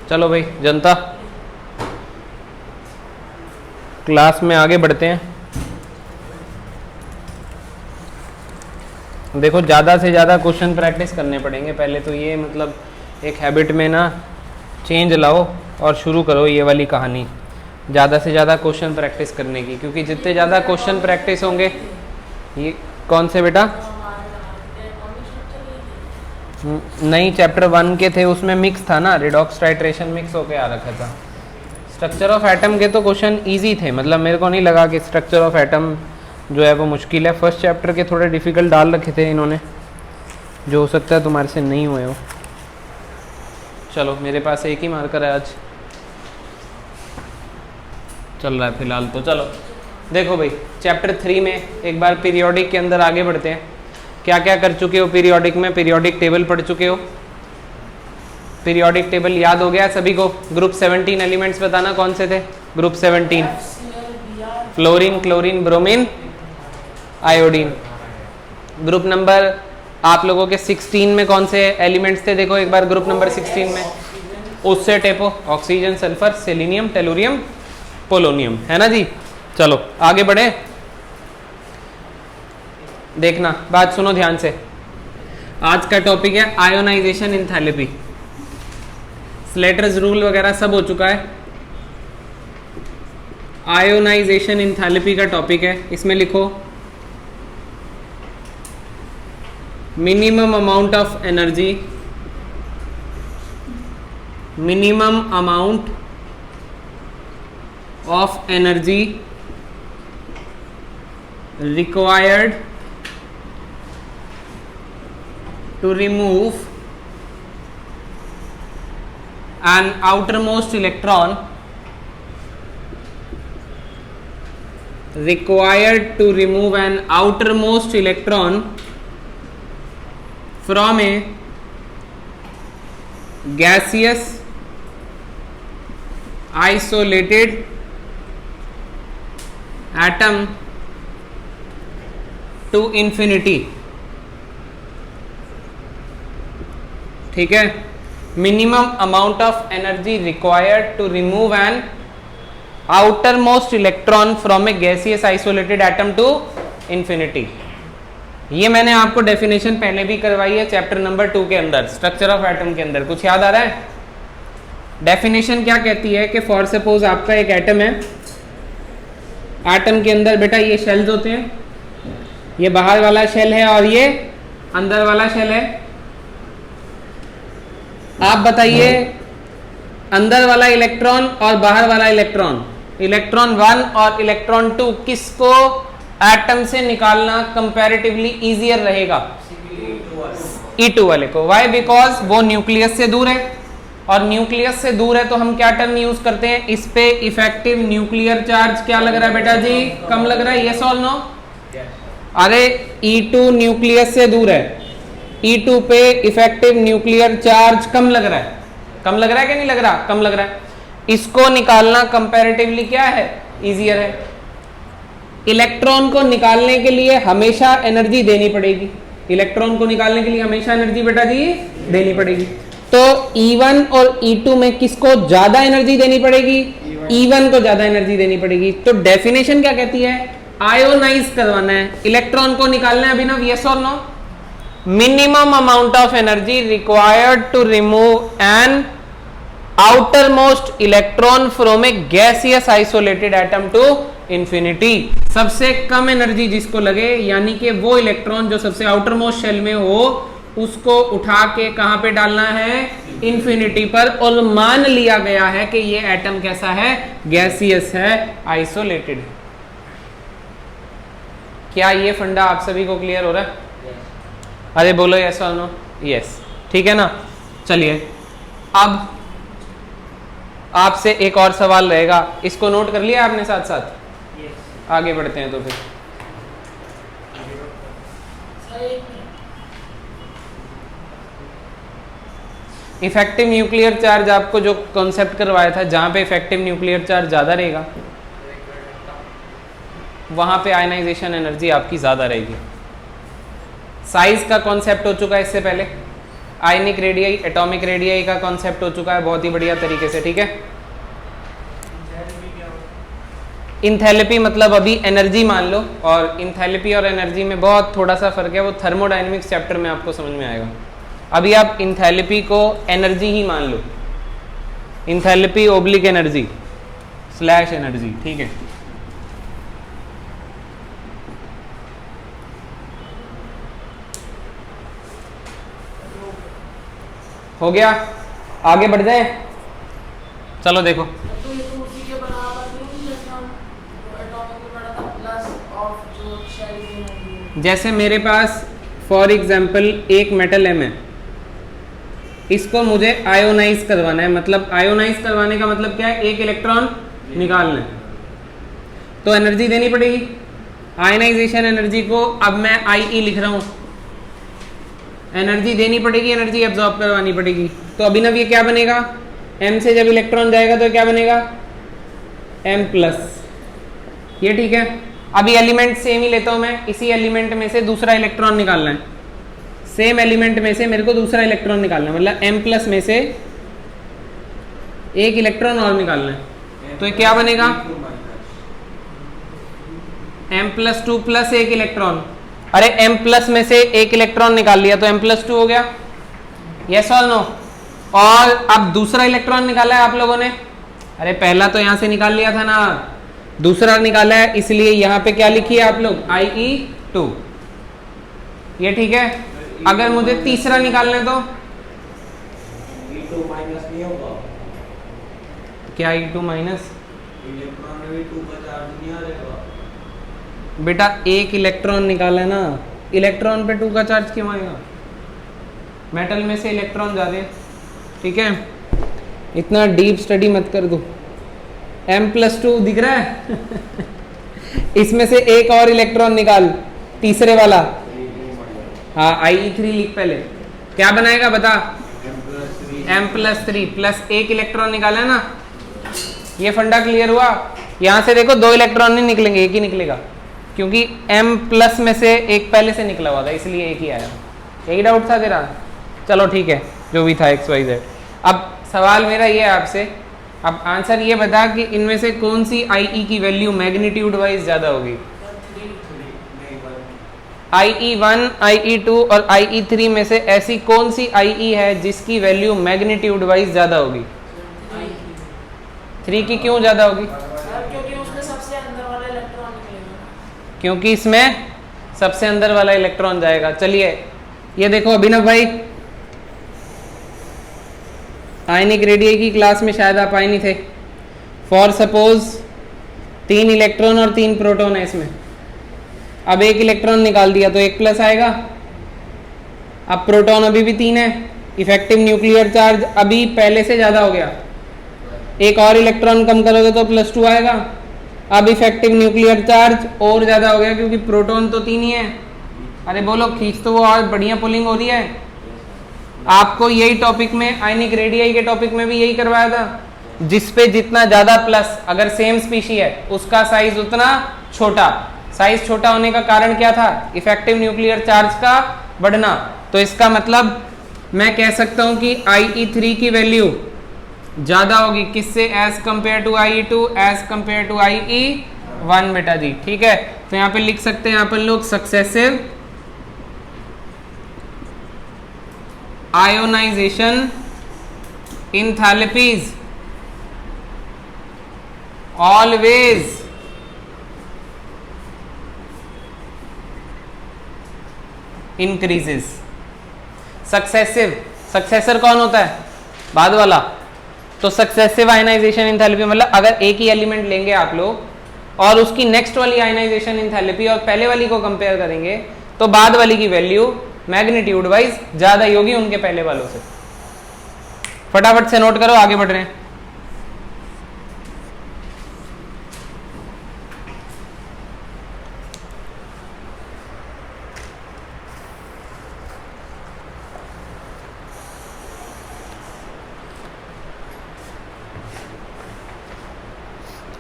चलो भाई जनता, क्लास में आगे बढ़ते हैं। देखो ज़्यादा से ज़्यादा क्वेश्चन प्रैक्टिस करने पड़ेंगे पहले तो, ये मतलब एक हैबिट में ना चेंज लाओ और शुरू करो ये वाली कहानी, ज़्यादा से ज़्यादा क्वेश्चन प्रैक्टिस करने की, क्योंकि जितने ज़्यादा क्वेश्चन प्रैक्टिस होंगे। ये कौन से बेटा? नहीं, चैप्टर 1 के थे, उसमें मिक्स था ना, रिडॉक्स टाइट्रेशन मिक्स होके आ रखा था। स्ट्रक्चर ऑफ एटम के तो क्वेश्चन इजी थे, मतलब मेरे को नहीं लगा कि स्ट्रक्चर ऑफ एटम जो है वो मुश्किल है। फर्स्ट चैप्टर के थोड़े डिफ़िकल्ट डाल रखे थे इन्होंने, जो हो सकता है तुम्हारे से नहीं हुए हो। चलो मेरे पास एक ही मार्कर है आज, चल रहा है फिलहाल तो। चलो देखो भाई, चैप्टर 3 में एक बार पीरियोडिक के अंदर आगे बढ़ते हैं। क्या क्या कर चुके हो पीरियोडिक में? पीरियोडिक टेबल पढ़ चुके हो? पीरियोडिक टेबल याद हो गया सभी को? ग्रुप 17 एलिमेंट्स बताना कौन से थे? Group 17 fluorine, chlorine, bromine, iodine. Group number आप लोगों के 16 में कौन से एलिमेंट्स थे? देखो एक बार ग्रुप नंबर 16 में, उससे टेपो, oxygen, sulphur, selenium, tellurium, polonium, है ना जी। चलो आगे बढ़े, देखना बात सुनो ध्यान से। आज का टॉपिक है आयोनाइजेशन एंथैल्पी। स्लेटर्स रूल वगैरह सब हो चुका है। आयोनाइजेशन एंथैल्पी का टॉपिक है, इसमें लिखो minimum amount of energy, minimum amount of energy required to remove an outermost electron, required to remove an outermost electron from a gaseous isolated atom to infinity। ठीक है, minimum amount of energy required to remove an outermost electron from a gaseous isolated atom to infinity. ये मैंने आपको definition पहले भी करवाई है chapter number 2 के अंदर, स्ट्रक्चर ऑफ एटम के अंदर। कुछ याद आ रहा है? डेफिनेशन क्या कहती है कि फॉर सपोज आपका एक एटम है, एटम के अंदर बेटा ये शेल्स होते हैं, ये बाहर वाला शेल है और ये अंदर वाला शेल है। आप बताइए अंदर वाला इलेक्ट्रॉन और बाहर वाला इलेक्ट्रॉन, इलेक्ट्रॉन 1 और इलेक्ट्रॉन 2, किसको एटम से निकालना कंपैरेटिवली इजियर रहेगा? E2 वाले को। वाई? बिकॉज वो न्यूक्लियस से दूर है, और न्यूक्लियस से दूर है तो हम क्या टर्म यूज करते हैं? इस पे इफेक्टिव न्यूक्लियर चार्ज क्या लग रहा है बेटा जी? कम लग रहा है। यस और नो? अरे E2 न्यूक्लियस से दूर है, E2 पे इफेक्टिव न्यूक्लियर चार्ज कम लग रहा है। कम लग रहा है कि नहीं लग रहा? कम लग रहा है। इसको निकालना कंपैरेटिवली क्या है? इजियर है। इलेक्ट्रॉन को निकालने के लिए हमेशा एनर्जी देनी पड़ेगी, इलेक्ट्रॉन को निकालने के लिए हमेशा एनर्जी बेटा जी देनी पड़ेगी। तो E1 और E2 में किसको ज्यादा एनर्जी देनी पड़ेगी? E1 को ज्यादा एनर्जी देनी पड़ेगी। तो डेफिनेशन क्या कहती है? आयोनाइज करवाना है, इलेक्ट्रॉन को निकालना है अभिनव। यस और no? Minimum amount of energy required to remove an outermost electron from a gaseous isolated atom to infinity. सबसे कम एनर्जी जिसको लगे, यानी कि वो इलेक्ट्रॉन जो सबसे आउटर मोस्ट शेल में हो, उसको उठा के कहां पे डालना है? इंफिनिटी पर। और मान लिया गया है कि ये एटम कैसा है? गैसियस है, आइसोलेटेड है। क्या ये फंडा आप सभी को क्लियर हो रहा है? अरे बोलो यस और नो? यस, ठीक है ना। चलिए अब आपसे एक और सवाल रहेगा, इसको नोट कर लिया आपने साथ साथ? आगे बढ़ते हैं तो फिर इफेक्टिव न्यूक्लियर चार्ज आपको जो कॉन्सेप्ट करवाया था, जहां पे इफेक्टिव न्यूक्लियर चार्ज ज्यादा रहेगा वहां पे आयनाइजेशन एनर्जी आपकी ज्यादा रहेगी। साइज का कॉन्सेप्ट हो चुका है इससे पहले, आयनिक रेडियाई, एटॉमिक रेडियाई का कॉन्सेप्ट हो चुका है बहुत ही बढ़िया तरीके से, ठीक है। इंथैल्पी मतलब अभी एनर्जी मान लो, और इंथैल्पी और एनर्जी में बहुत थोड़ा सा फर्क है, वो थर्मोडायनेमिक्स चैप्टर में आपको समझ में आएगा। अभी आप इंथैल्पी को एनर्जी ही मान लो, enthalpy oblique energy slash energy, ठीक है। हो गया, आगे बढ़ जाए, चलो देखो। तो ये तो उसी के बराबर नहीं है जैसे हम एटॉमिक में पढ़ा था, प्लस ऑफ जो शेल की एनर्जी है। जैसे मेरे पास फॉर एग्जांपल एक मेटल एम है, इसको मुझे आयोनाइज करवाना है, मतलब आयोनाइज करवाने का मतलब क्या है, एक इलेक्ट्रॉन निकालना है, तो एनर्जी देनी पड़ेगी। आयनाइजेशन एनर्जी को अब मैं आई लिख रहा हूं, एनर्जी देनी पड़ेगी, एनर्जी एब्जॉर्ब करवानी पड़ेगी। तो अभिनव ये क्या बनेगा, m से जब इलेक्ट्रॉन जाएगा तो क्या बनेगा, m प्लस, ये ठीक है। अभी एलिमेंट सेम ही लेता हूं मैं, इसी एलिमेंट में से दूसरा इलेक्ट्रॉन निकालना है, सेम एलिमेंट में से मेरे को दूसरा इलेक्ट्रॉन निकालना है, मतलब m प्लस में से एक इलेक्ट्रॉन और निकालना है, तो ये क्या बनेगा, m प्लस 2 प्लस एक इलेक्ट्रॉन। अरे m प्लस में से एक इलेक्ट्रॉन निकाल लिया तो m प्लस 2 हो गया, यस और नो। और अब दूसरा इलेक्ट्रॉन निकाला है आप लोगों ने, अरे पहला तो यहां से निकाल लिया था ना, दूसरा निकाला है, इसलिए यहां पे क्या लिखिए आप लोग, IE2, ये ठीक है। अगर मुझे तीसरा निकालने तो E2 माइनस नहीं होगा, क्या E2 माइनस, इलेक्ट्रॉन में भी 2 का चार्ज नहीं आ रहेगा बेटा एक इलेक्ट्रॉन निकाला है ना, इलेक्ट्रॉन पे 2 का चार्ज क्यों आएगा, मेटल में से इलेक्ट्रॉन जा रहे हैं, ठीक है। इतना डीप स्टडी मत कर दो, m प्लस 2 दिख रहा है इसमें से एक और इलेक्ट्रॉन निकाल, तीसरे वाला, हाँ IE3 लिख पहले, क्या बनाएगा बता, m प्लस 3 प्लस एक इलेक्ट्रॉन निकाला है ना, ये फंडा क्लियर हुआ। यहां से देखो 2 इलेक्ट्रॉन नहीं निकलेंगे, एक ही निकलेगा, क्योंकि m प्लस में से एक पहले से निकला हुआ था, इसलिए एक ही आया। यही डाउट था तेरा, चलो ठीक है, जो भी था XYZ। अब सवाल मेरा ये है आपसे, अब आंसर ये बता कि इनमें से कौन सी IE की वैल्यू मैग्नीट्यूड वाइज ज्यादा होगी, IE1, IE2 और IE3 में से ऐसी कौन सी IE है जिसकी वैल्यू मैग्नीट्यूड वाइज ज्यादा होगी, 3 की क्यों ज्यादा होगी, क्योंकि उसमें सबसे अंदर वाला इलेक्ट्रॉन निकलेगा, क्योंकि इसमें सबसे अंदर वाला इलेक्ट्रॉन जाएगा। चलिए ये देखो अभिनव भाई, आयनिक रेडियाई की क्लास में शायद आप आए नहीं थे। फॉर सपोज 3 इलेक्ट्रॉन और 3 प्रोटॉन है इसमें, अब एक इलेक्ट्रॉन निकाल दिया तो 1 प्लस आएगा, अब प्रोटॉन अभी भी 3 है, इफेक्टिव न्यूक्लियर चार्ज अभी पहले से ज्यादा हो गया, एक और इलेक्ट्रॉन कम करोगे तो +2 आएगा, अब इफेक्टिव न्यूक्लियर चार्ज और ज्यादा हो गया क्योंकि प्रोटॉन तो 3 ही है। अरे बोलो खींच तो वो और बढ़िया पुलिंग हो रही है। आपको यही टॉपिक में, आयनिक रेडियाई के टॉपिक में भी यही करवाया था, जिस पे जितना ज्यादा प्लस, अगर सेम स्पीशी है उसका साइज उतना छोटा, साइज छोटा होने का कारण क्या था, इफेक्टिव न्यूक्लियर चार्ज का बढ़ना। तो इसका मतलब मैं कह सकता हूं कि IE3 की वैल्यू ज्यादा होगी किससे, as compare to IE2, as compare to IE1 बेटा जी, ठीक है। तो यहाँ पे लिख सकते हैं अपन लोग successive ionization enthalpies always increases। Successive, successor कौन होता है, बाद वाला। तो सक्सेसिव आयनाइजेशन एंथैल्पी मतलब अगर एक ही एलिमेंट लेंगे आप लोग और उसकी नेक्स्ट वाली आयनाइजेशन एंथैल्पी और पहले वाली को कंपेयर करेंगे तो बाद वाली की वैल्यू मैग्नीट्यूड वाइज ज्यादा ही होगी उनके पहले वालों से। फटाफट से नोट करो, आगे बढ़ रहे हैं।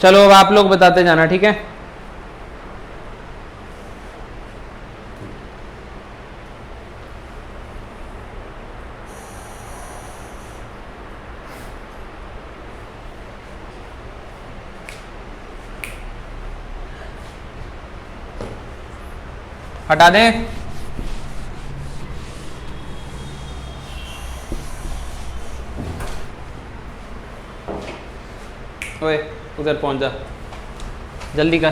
चलो अब आप लोग बताते जाना, ठीक है। हटा दें? ओए उधर पहुंच जा, जल्दी कर।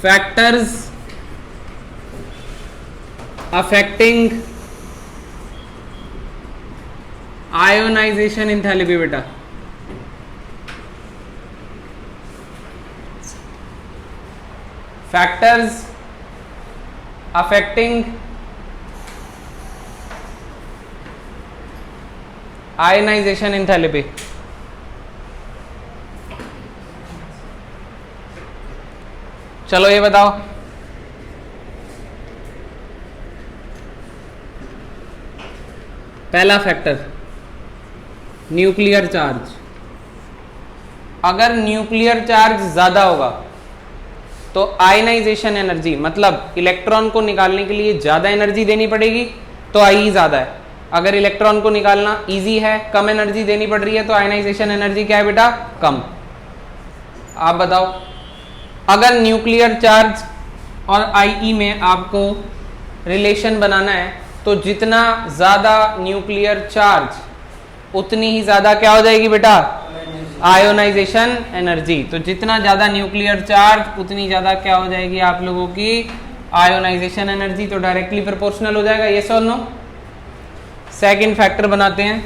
फैक्टर्स अफेक्टिंग आयोनाइजेशन एंथैल्पी बेटा। Factors affecting ionisation enthalpy. चलो ये बताओ, पहला फैक्टर न्यूक्लियर चार्ज। अगर न्यूक्लियर चार्ज ज्यादा होगा तो आयनाइजेशन एनर्जी, मतलब इलेक्ट्रॉन को निकालने के लिए ज्यादा एनर्जी देनी पड़ेगी, तो आई ज्यादा है। अगर इलेक्ट्रॉन को निकालना इजी है, कम एनर्जी देनी पड़ रही है, तो आयनाइजेशन एनर्जी क्या है बेटा? कम। आप बताओ, अगर न्यूक्लियर चार्ज और आईई में आपको रिलेशन बनाना है तो जितना ज्यादा न्यूक्लियर चार्ज उतनी ही ज्यादा क्या हो जाएगी बेटा? Ionization energy. तो जितना ज्यादा न्यूक्लियर चार्ज उतनी ज्यादा क्या हो जाएगी आप लोगों की? Ionization energy. तो डायरेक्टली प्रोपोर्शनल हो जाएगा, यस और नो? सेकंड फैक्टर बनाते हैं,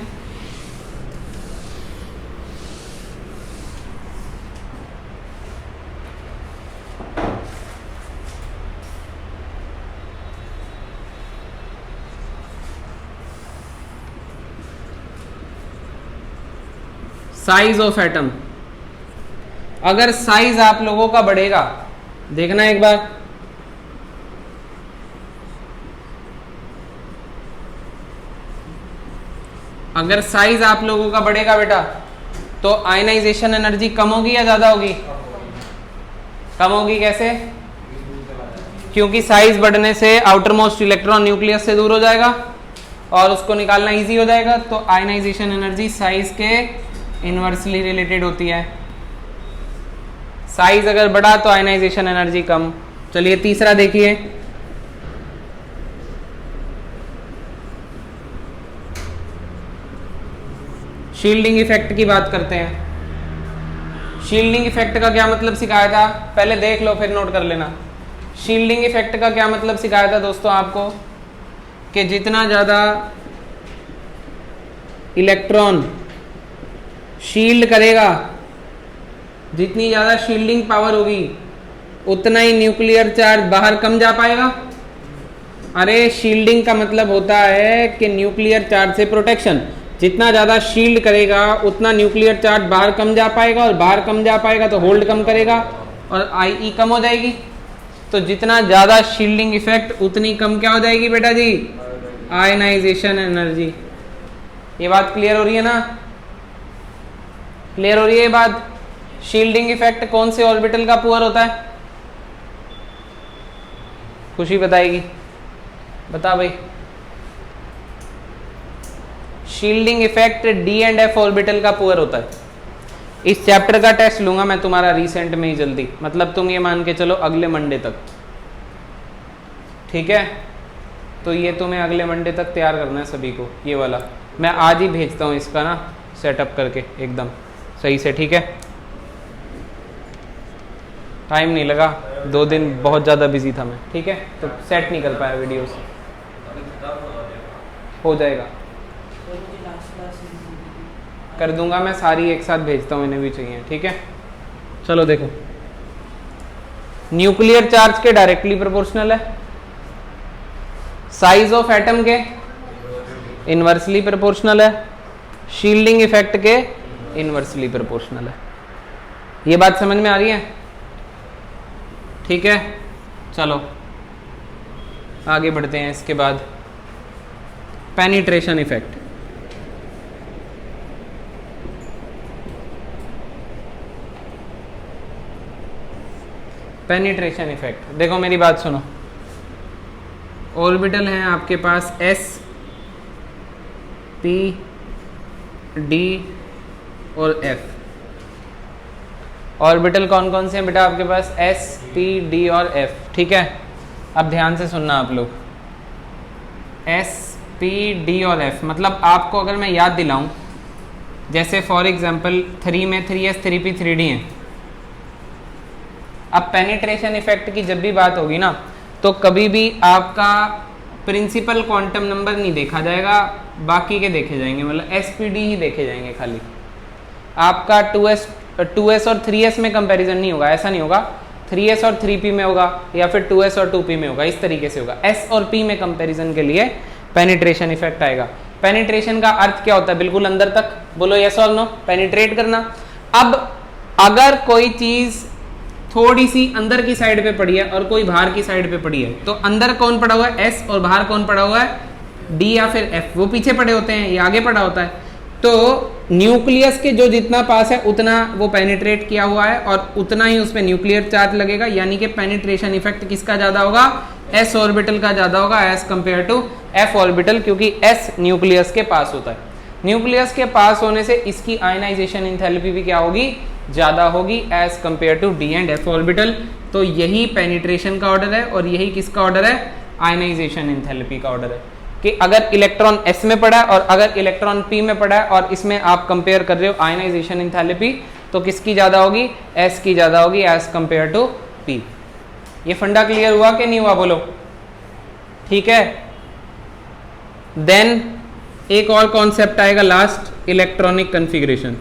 साइज ऑफ एटम। अगर साइज आप लोगों का बढ़ेगा, देखना एक बार, अगर साइज आप लोगों का बढ़ेगा बेटा तो आयनाइजेशन एनर्जी कम होगी या ज्यादा होगी? कम होगी। कैसे? क्योंकि साइज बढ़ने से आउटर मोस्ट इलेक्ट्रॉन न्यूक्लियस से दूर हो जाएगा और उसको निकालना इजी हो जाएगा। तो आयनाइजेशन एनर्जी साइज के इनवर्सली रिलेटेड होती है। साइज अगर बढ़ा तो आयनाइजेशन एनर्जी कम। चलिए तीसरा देखिए, शील्डिंग इफेक्ट की बात करते हैं। शील्डिंग इफेक्ट का क्या मतलब सिखाया था? पहले देख लो फिर नोट कर लेना। शील्डिंग इफेक्ट का क्या मतलब सिखाया था दोस्तों आपको? कि जितना ज़्यादा इलेक्ट्रॉन शील्ड करेगा, जितनी ज़्यादा शील्डिंग पावर होगी उतना ही न्यूक्लियर चार्ज बाहर कम जा पाएगा। अरे शील्डिंग का मतलब होता है कि न्यूक्लियर चार्ज से प्रोटेक्शन। जितना ज़्यादा शील्ड करेगा उतना न्यूक्लियर चार्ज बाहर कम जा पाएगा, और बाहर कम जा पाएगा तो होल्ड कम करेगा और आईई कम हो जाएगी। तो जितना ज़्यादा शील्डिंग इफेक्ट उतनी कम क्या हो जाएगी बेटा जी? Ionization energy. ये बात क्लियर हो रही है ना? क्लियर हो रही है ये बात? शील्डिंग इफेक्ट कौन से ऑर्बिटल का पुअर होता है? खुशी बताएगी, बता भाई। Shielding effect D and F orbital का पुअर होता है। इस चैप्टर का टेस्ट लूंगा मैं तुम्हारा रिसेंट में ही जल्दी, मतलब तुम ये मान के चलो अगले मंडे तक, ठीक है? तो ये तुम्हें अगले मंडे तक तैयार करना है सभी को। ये वाला मैं आज ही भेजता हूँ इसका ना, सेटअप करके एकदम सही से, ठीक है? टाइम नहीं लगा, 2 दिन बहुत ज़्यादा बिजी था मैं, ठीक है? तो सेट नहीं कर पाया वीडियोस। हो जाएगा, कर दूंगा मैं, सारी एक साथ भेजता हूँ, इन्हें भी चाहिए, ठीक है? चलो देखो, न्यूक्लियर चार्ज के डायरेक्टली प्रोपोर्शनल है, साइज ऑफ एटम के इनवर्सली प्रोपोर्शनल है, शील्डिंग इफेक्ट के इनवर्सली प्रोपोर्शनल है। ये बात समझ में आ रही है? ठीक है, चलो आगे बढ़ते हैं। इसके बाद पेनिट्रेशन इफेक्ट। पेनिट्रेशन इफेक्ट, देखो मेरी बात सुनो। ऑर्बिटल हैं आपके पास एस, पी, डी और एफ। ऑर्बिटल कौन कौन से हैं बेटा आपके पास? एस, पी, डी और एफ। ठीक है, अब ध्यान से सुनना आप लोग, एस, पी, डी और एफ। मतलब आपको अगर मैं याद दिलाऊं, जैसे फॉर एग्जांपल 3 में 3s, 3p, 3d हैं। अब पेनिट्रेशन इफेक्ट की जब भी बात होगी ना, तो कभी भी आपका प्रिंसिपल क्वांटम नंबर नहीं देखा जाएगा, बाकी के देखे जाएंगे, मतलब एस, पी, डी ही देखे जाएंगे खाली। आपका 2s और 3s में कंपैरिजन नहीं होगा, ऐसा नहीं होगा 3s और 3p में होगा या फिर 2s और 2p में होगा, इस तरीके से होगा। s और p में कंपैरिजन के लिए पेनिट्रेशन इफेक्ट आएगा। पेनिट्रेशन का अर्थ क्या होता है? बिल्कुल अंदर तक, बोलो यस और नो, पेनिट्रेट करना। अब अगर कोई चीज थोड़ी सी अंदर की साइड पे पड़ी है और कोई बाहर की साइड पे पड़ी है, तो अंदर कौन पड़ा हुआ है? s, और बाहर कौन पड़ा हुआ है? d या फिर f। वो पीछे पड़े होते हैं, ये आगे पड़ा होता है। तो न्यूक्लियस के जो जितना पास है उतना वो पेनिट्रेट किया हुआ है और उतना ही उस पर न्यूक्लियर चार्ज लगेगा, यानी कि पेनिट्रेशन इफेक्ट किसका ज्यादा होगा? s ऑर्बिटल का ज्यादा होगा as compare to f orbital, क्योंकि s न्यूक्लियस के पास होता है। न्यूक्लियस के पास होने से इसकी आयनाइजेशन एंथैल्पी भी क्या होगी? ज्यादा होगी as compare to d and f orbital. तो यही पेनिट्रेशन का ऑर्डर है और यही किसका ऑर्डर है? आयनाइजेशन एंथैल्पी का ऑर्डर है कि अगर इलेक्ट्रॉन s में पड़ा है और अगर इलेक्ट्रॉन p में पड़ा है और इसमें आप कंपेयर कर रहे हो आयनाइजेशन एंथैल्पी, तो किसकी ज्यादा होगी? s की ज्यादा होगी एज कंपेयर टू p। ये फंडा क्लियर हुआ कि नहीं हुआ? बोलो। ठीक है, देन एक और कॉन्सेप्ट आएगा last, electronic configuration.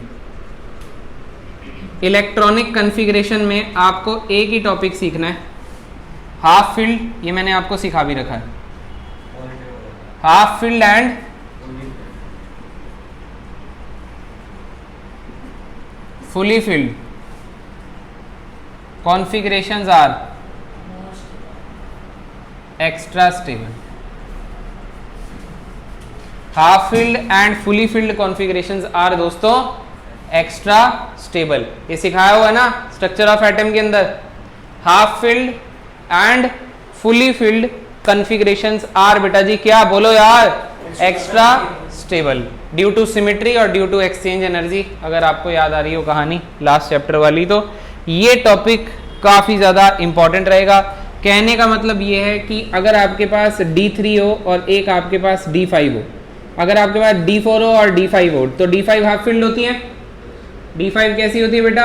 Electronic configuration में आपको एक ही टॉपिक सीखना है, हाफ फील्ड। ये मैंने आपको सिखा भी रखा है, half filled and fully filled configurations are extra stable. Half filled and fully filled configurations are दोस्तों एक्स्ट्रा स्टेबल। ये सिखाया हुआ है ना स्ट्रक्चर ऑफ एटम के अंदर। Half filled and fully filled configurations are बेटा जी क्या? बोलो यार, extra stable due to symmetry और ड्यू टू एक्सचेंज एनर्जी। अगर आपको याद आ रही हो कहानी लास्ट चैप्टर वाली, तो ये टॉपिक काफी ज्यादा इंपॉर्टेंट रहेगा। कहने का मतलब ये है कि अगर आपके पास D3 हो और एक आपके पास D5 हो, अगर आपके पास D4 हो और D5 हो, तो D5 हाफ फील्ड होती है। D5 कैसी होती है बेटा?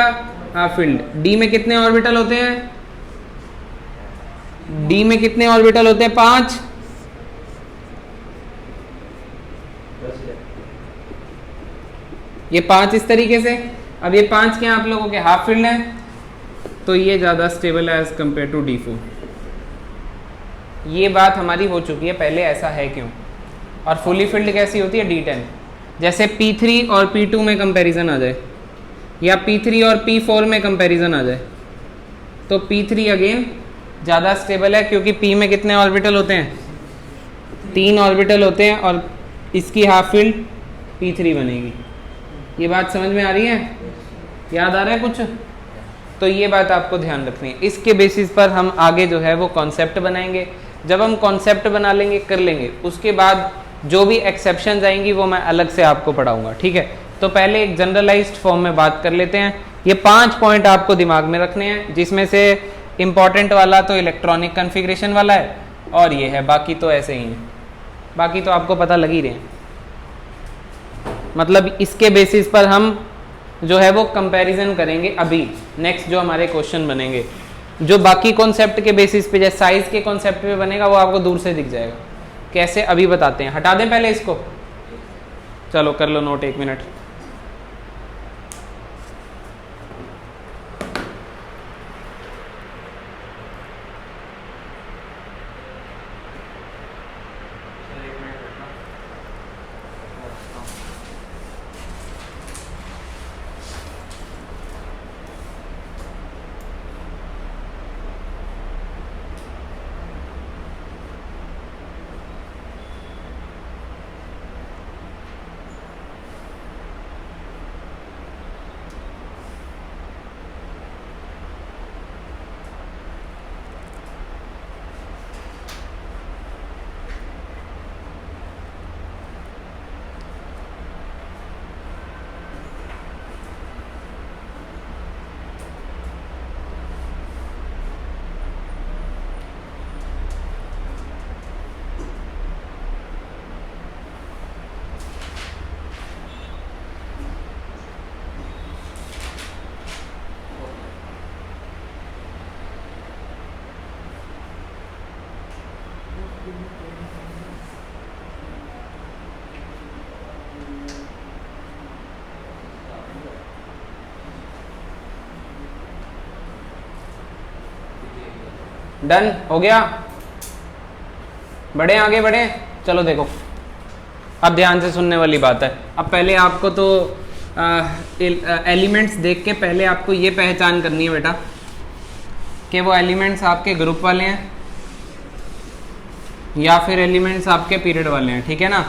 Half field. D में कितने ऑर्बिटल होते हैं? D में कितने ऑर्बिटल होते हैं? 5। ये 5 इस तरीके से। अब ये 5 क्या आप लोगों के हाफ फील्ड हैं, तो ये ज्यादा स्टेबल है एज कंपेयर टू D4। ये बात हमारी हो चुकी है पहले, ऐसा है क्यों। और फुली फील्ड कैसी होती है? D10। जैसे P3 और P2 में कंपैरिजन आ जाए या P3 और P4 में कंपैरिजन आ जाए, तो P3 अगेन ज़्यादा स्टेबल है, क्योंकि P में कितने ऑर्बिटल होते हैं? 3 ऑर्बिटल होते हैं और इसकी हाफ फील्ड P3 बनेगी। ये बात समझ में आ रही है? याद आ रहा है कुछ? तो ये बात आपको ध्यान रखनी है। इसके बेसिस पर हम आगे जो है वो कॉन्सेप्ट बनाएंगे। जब हम कॉन्सेप्ट बना लेंगे, कर लेंगे, उसके बाद जो भी एक्सेप्शंस आएंगी वो मैं अलग से आपको पढ़ाऊंगा। ठीक है, तो पहले एक जनरलाइज्ड फॉर्म में बात कर लेते हैं। ये 5 पॉइंट आपको दिमाग में रखने हैं, जिसमें से इंपॉर्टेंट वाला तो इलेक्ट्रॉनिक कन्फिग्रेशन वाला है और ये है, बाकी तो ऐसे ही है। बाकी तो आपको पता लग ही रहे हैं। मतलब इसके बेसिस पर हम जो है वो कंपैरिजन करेंगे। अभी नेक्स्ट जो हमारे क्वेश्चन बनेंगे, जो बाकी कॉन्सेप्ट के बेसिस पे, जैसे साइज के कॉन्सेप्ट पे बनेगा, वो आपको दूर से दिख जाएगा। कैसे अभी बताते हैं। हटा दें पहले इसको, चलो कर लो नोट 1 मिनट। डन हो गया, बढ़े आगे बढ़े। चलो देखो, अब ध्यान से सुनने वाली बात है। अब पहले आपको तो एलिमेंट्स देख के पहले आपको ये पहचान करनी है बेटा कि वो एलिमेंट्स आपके ग्रुप वाले हैं या फिर एलिमेंट्स आपके पीरियड वाले हैं, ठीक है ना।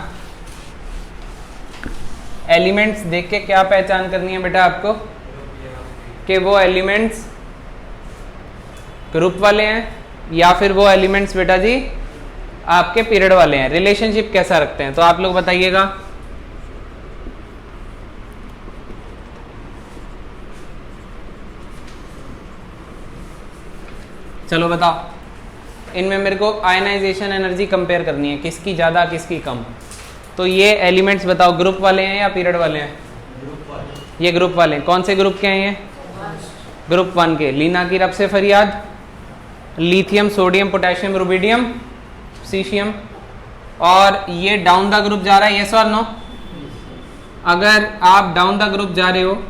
एलिमेंट्स देख के क्या पहचान करनी है बेटा आपको कि वो एलिमेंट्स ग्रुप वाले हैं या फिर वो एलिमेंट्स बेटा जी आपके पीरियड वाले हैं। रिलेशनशिप कैसा रखते हैं तो आप लोग बताइएगा। चलो बताओ, इनमें मेरे को आयनाइजेशन एनर्जी कंपेयर करनी है, किसकी ज़्यादा किसकी कम। तो ये एलिमेंट्स बताओ ग्रुप वाले हैं या पीरियड वाले हैं? ये ग्रुप वाले हैं। कौन से ग्रुप के हैं ये? ग्रुप 1 के। लीना की रब से फरियाद, lithium, sodium, potassium, rubidium, caesium. और ये डाउन द ग्रुप जा रहा है, यस और नो? अगर आप डाउन द ग्रुप जा रहे हो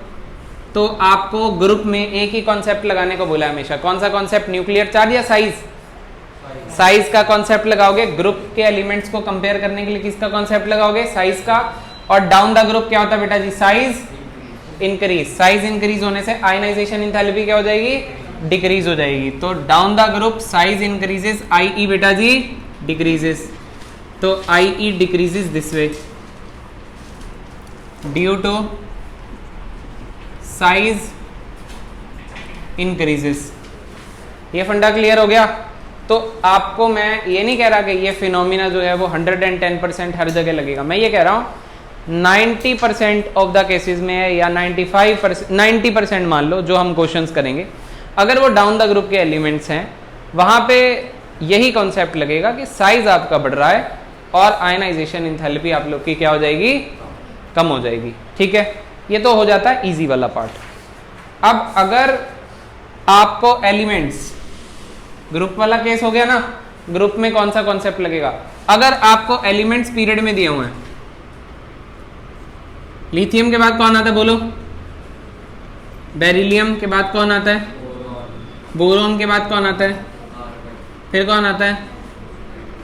तो आपको ग्रुप में एक ही कॉन्सेप्ट लगाने को बोला है हमेशा। कौन सा कॉन्सेप्ट? न्यूक्लियर चार्ज या साइज? साइज का कॉन्सेप्ट लगाओगे। ग्रुप के एलिमेंट्स को कंपेयर करने के लिए किसका कॉन्सेप्ट लगाओगे? साइज का। और डाउन द ग्रुप क्या होता है बेटा जी? Size increase. साइज इंक्रीज होने से आयनाइजेशन एंथैल्पी क्या हो जाएगी? डिक्रीज हो जाएगी। तो down the group size increases, I बेटा जी डिक्रीजेस। तो I decreases this way due to size increases. ये फंडा क्लियर हो गया। तो आपको मैं ये नहीं कह रहा कि ये फिनोमिना जो है वो 110% हर जगह लगेगा। मैं ये कह रहा हूँ 90% ऑफ द केसेस में है, या 95%, 90% मान लो जो हम क्वेश्चंस करेंगे, अगर वो डाउन द ग्रुप के एलिमेंट्स हैं वहाँ पे यही कॉन्सेप्ट लगेगा कि साइज आपका बढ़ रहा है और आयनाइजेशन एंथैल्पी आप लोग की क्या हो जाएगी? कम हो जाएगी। ठीक है, ये तो हो जाता है इजी वाला पार्ट। अब अगर आपको एलिमेंट्स, ग्रुप वाला केस हो गया ना, ग्रुप में कौन सा कॉन्सेप्ट लगेगा? अगर आपको एलिमेंट्स पीरियड में दिए हुए हैं, लिथियम के बाद कौन आता है बोलो? बेरिलियम के बाद कौन आता है? बोरोन के बाद कौन आता है? फिर कौन आता है?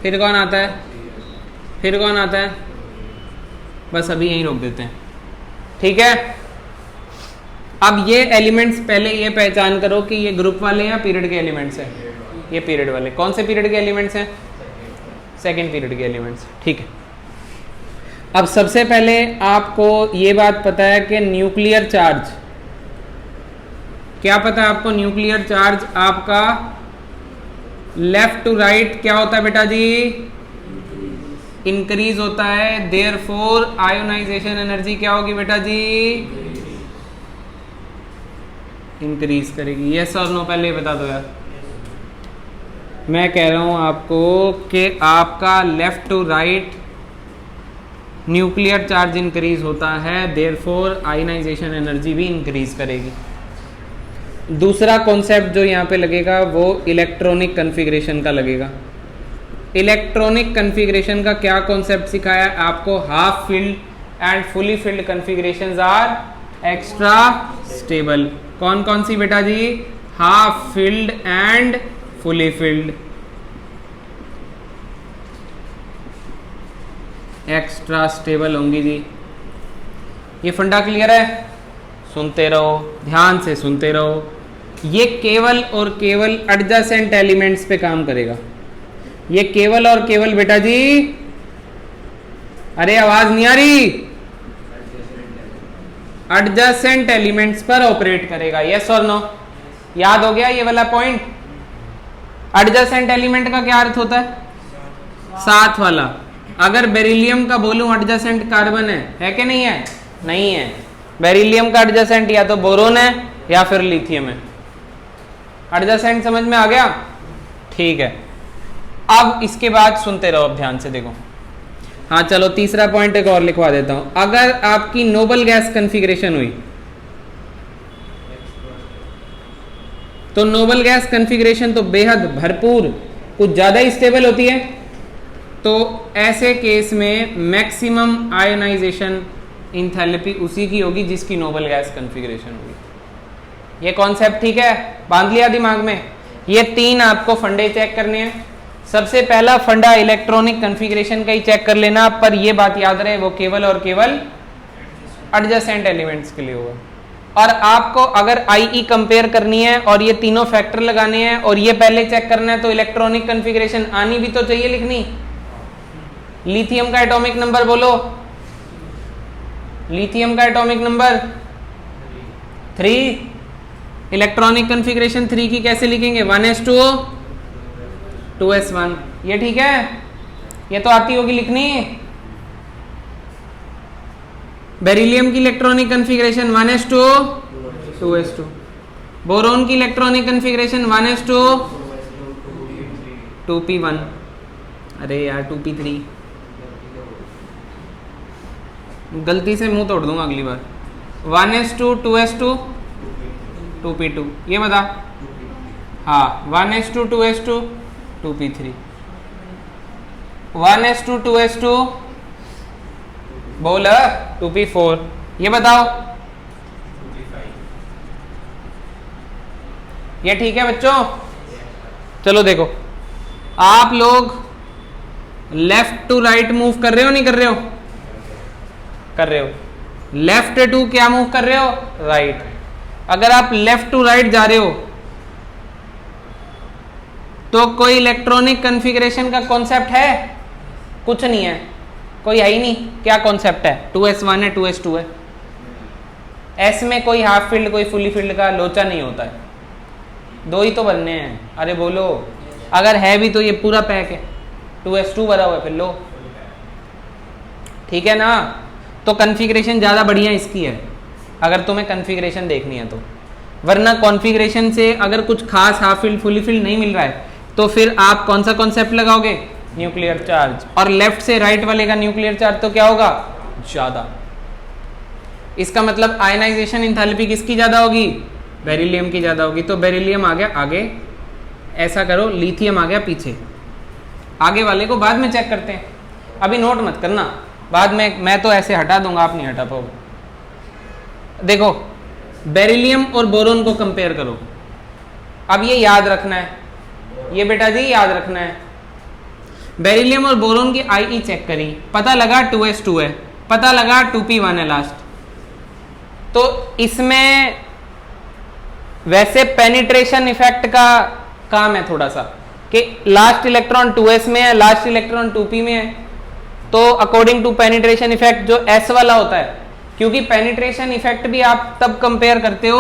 फिर कौन आता है? फिर कौन आता है? बस अभी यहीं रोक देते हैं। ठीक है, अब ये एलिमेंट्स पहले ये पहचान करो कि ये ग्रुप वाले हैं या पीरियड के एलिमेंट्स हैं? ये पीरियड वाले। कौन से पीरियड के एलिमेंट्स हैं? सेकेंड पीरियड के एलिमेंट्स। ठीक है, अब सबसे पहले आपको ये बात पता है कि न्यूक्लियर चार्ज, क्या पता है आपको? न्यूक्लियर चार्ज आपका लेफ्ट टू राइट क्या होता है बेटा जी? इंक्रीज होता है। देयरफॉर आयोनाइजेशन एनर्जी क्या होगी बेटा जी? इंक्रीज करेगी। यस और नो पहले बता दो यार। मैं कह रहा हूं आपको कि आपका left to right nuclear charge increase होता है, देयरफॉर आयनाइजेशन एनर्जी भी इंक्रीज करेगी। दूसरा कॉन्सेप्ट जो यहाँ पे लगेगा वो इलेक्ट्रॉनिक कन्फिग्रेशन का लगेगा। इलेक्ट्रॉनिक कन्फिग्रेशन का क्या कॉन्सेप्ट सिखाया है आपको? Half filled and fully filled configurations are extra stable. कौन कौन सी बेटा जी? Half filled and fully filled extra stable होंगी जी। ये फंडा क्लियर है? सुनते रहो, ध्यान से सुनते रहो। ये केवल और केवल एडजेसेंट एलिमेंट्स पे काम करेगा। ये केवल और केवल बेटा जी, अरे आवाज नहीं आ रही, एडजेसेंट एलिमेंट्स पर ऑपरेट करेगा। यस और नो? याद हो गया ये वाला पॉइंट? एडजेसेंट एलिमेंट का क्या अर्थ होता है? साथ वाला। अगर बेरिलियम का बोलूं एडजेसेंट कार्बन है कि नहीं है? नहीं है। बेरिलियम का एडजेसेंट या तो बोरोन है या फिर लिथियम है। एडजेसेंट समझ में आ गया? ठीक है, अब इसके बाद सुनते रहो, अब ध्यान से देखो। हाँ चलो, तीसरा पॉइंट एक और लिखवा देता हूं। अगर आपकी नोबल गैस कन्फिग्रेशन हुई तो नोबल गैस कन्फिग्रेशन तो बेहद भरपूर, कुछ ज्यादा ही स्टेबल होती है। तो ऐसे केस में मैक्सिमम आयोनाइजेशन इंथैल्पी उसी की होगी जिसकी नोबल गैस कॉन्फ़िगरेशन होगी। ये कॉन्सेप्ट ठीक है, बांध लिया दिमाग में। ये 3 आपको फंडे चेक करने हैं। सबसे पहला फंडा इलेक्ट्रॉनिक कॉन्फ़िगरेशन का ही चेक कर लेना, पर ये बात याद रहे वो केवल और केवल एडजेसेंट एलिमेंट्स के लिए होगा। और आपको अगर IE कंपेयर करनी है और ये तीनों फैक्टर लगाने हैं और ये पहले चेक करना है, तो इलेक्ट्रॉनिक कॉन्फ़िगरेशन आनी भी तो चाहिए लिखनी। लिथियम का एटॉमिक नंबर बोलो, लिथियम का एटॉमिक नंबर 3, इलेक्ट्रॉनिक कॉन्फ़िगरेशन 3 की कैसे लिखेंगे? 1s2 2s1। ये ठीक है, ये तो आती होगी लिखनी। बेरिलियम की electronic configuration 1s2 2s2। Boron की इलेक्ट्रॉनिक कॉन्फ़िगरेशन 1s2 2p1। अरे यार 2p3, गलती से मुंह तोड़ दूंगा अगली बार। 1s2 2s2 2p2। ये बता, हाँ 1s2 2s2 2p3, 1s2 2s2 बोल 2p4। ये बताओ, ये ठीक है बच्चों? चलो देखो, आप लोग लेफ्ट टू राइट मूव कर रहे हो नहीं कर रहे हो? कर रहे हो। लेफ्ट टू क्या मूव कर रहे हो? राइट। अगर आप लेफ्ट टू राइट जा रहे हो तो कोई इलेक्ट्रॉनिक कॉन्फ़िगरेशन का कॉन्सेप्ट है? कुछ नहीं है, कोई है ही नहीं। क्या कॉन्सेप्ट है? 2s1 है 2s2 है। एस में कोई हाफ फील्ड कोई फुली फील्ड का लोचा नहीं होता है, 2 ही तो बनने हैं। अरे बोलो, अगर है भी तो ये पूरा पैक है, 2s2 भरा हुआ है, फिर लो। ठीक है ना? तो कॉन्फ़िगरेशन ज़्यादा बढ़िया इसकी है अगर तुम्हें कॉन्फ़िगरेशन देखनी है तो। वरना कॉन्फ़िगरेशन से अगर कुछ खास हाफ फील्ड फुली फील्ड नहीं मिल रहा है तो फिर आप कौन सा कॉन्सेप्ट लगाओगे? Nuclear charge. और लेफ्ट से राइट वाले का न्यूक्लियर चार्ज तो क्या होगा? ज़्यादा। इसका मतलब आयनाइजेशन इंथैल्पी किसकी ज़्यादा होगी? बेरिलियम की ज़्यादा होगी। तो बेरिलियम आ गया आगे, ऐसा करो, लिथियम आ गया पीछे। आगे वाले को बाद में चेक करते हैं, अभी नोट मत करना, बाद में मैं तो ऐसे हटा दूंगा, आप नहीं हटा पाओगे। देखो, बेरिलियम और बोरोन को कंपेयर करो। अब ये याद रखना है, ये बेटा जी याद रखना है। बेरिलियम और बोरोन की IE चेक करी, पता लगा 2s2 है, पता लगा 2p1 है लास्ट। तो इसमें वैसे पेनिट्रेशन इफेक्ट का काम है थोड़ा सा, कि लास्ट इलेक्ट्रॉन 2s में है, लास्ट इलेक्ट्रॉन 2p में है, तो अकॉर्डिंग टू पेनिट्रेशन इफेक्ट जो s वाला होता है, क्योंकि पेनिट्रेशन इफेक्ट भी आप तब कंपेयर करते हो,